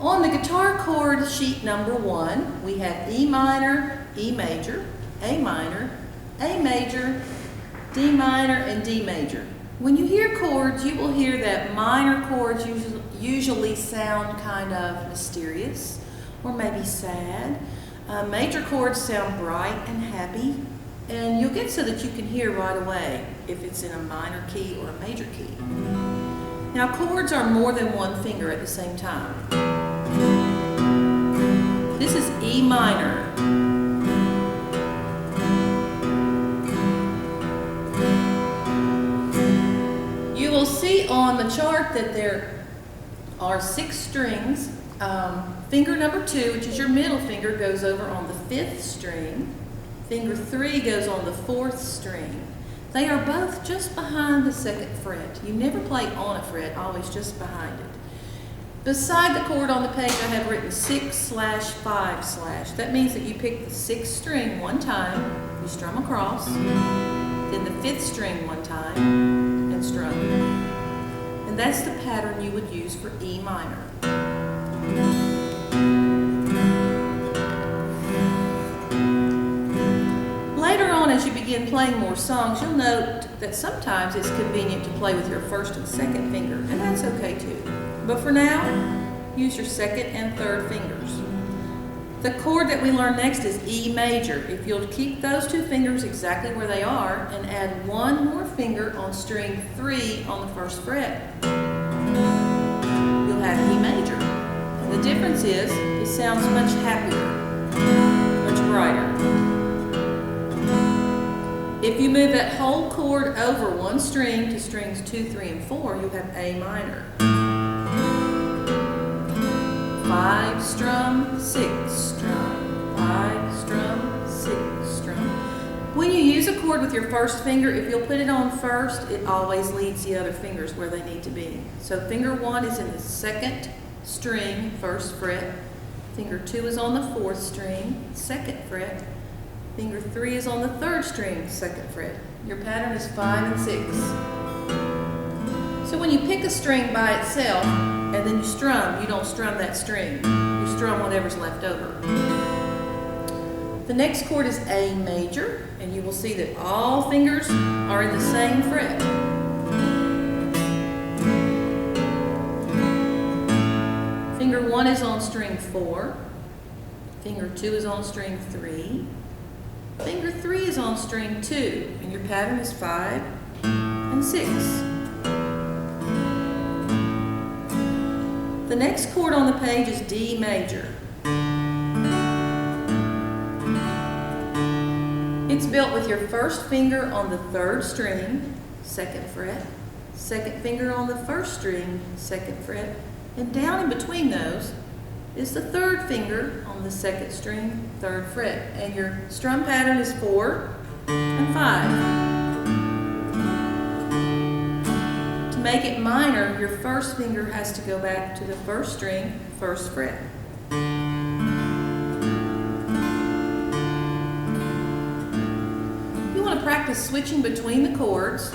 On the guitar chord sheet number 1, we have E minor, E major, A minor, A major, D minor, and D major. When you hear chords, you will hear that minor chords usually sound kind of mysterious or maybe sad. Major chords sound bright and happy, and you'll get so that you can hear right away if it's in a minor key or a major key. Now, chords are more than one finger at the same time. This is E minor. You will see on the chart that there are 6 strings. Finger number 2, which is your middle finger, goes over on the 5th string. Finger 3 goes on the 4th string. They are both just behind the 2nd fret. You never play on a fret, always just behind it. Beside the chord on the page, I have written 6/5/. That means that you pick the 6th string one time, you strum across, then the 5th string one time, and strum. And that's the pattern you would use for E minor. Later on, as you begin playing more songs, you'll note that sometimes it's convenient to play with your 1st and 2nd finger, and that's okay too. But for now, use your 2nd and 3rd fingers. The chord that we learn next is E major. If you'll keep those 2 fingers exactly where they are and add 1 more finger on string 3 on the 1st fret, you'll have E major. And the difference is, it sounds much happier, much brighter. If you move that whole chord over 1 string to strings 2, 3, and 4, you have A minor. 5 strum, 6 strum, 5 strum, 6 strum. When you use a chord with your 1st finger, if you'll put it on first, it always leads the other fingers where they need to be. So finger 1 is in the 2nd string, 1st fret. Finger 2 is on the 4th string, 2nd fret. Finger 3 is on the 3rd string, 2nd fret. Your pattern is 5 and 6. So when you pick a string by itself and then you strum, you don't strum that string. You strum whatever's left over. The next chord is A major, and you will see that all fingers are in the same fret. Finger 1 is on string 4. Finger 2 is on string 3. Finger 3 is on string 2, and your pattern is 5 and 6. The next chord on the page is D major. It's built with your 1st finger on the 3rd string, 2nd fret, 2nd finger on the 1st string, 2nd fret, and down in between those is the 3rd finger on the 2nd string, 3rd fret, and your strum pattern is 4 and 5. To make it minor, your 1st finger has to go back to the 1st string, 1st fret. You want to practice switching between the chords.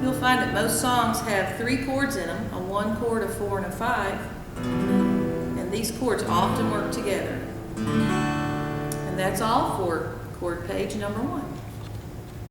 You'll find that most songs have 3 chords in them, a 1 chord, a 4, and a 5. And these chords often work together. And that's all for chord page number 1.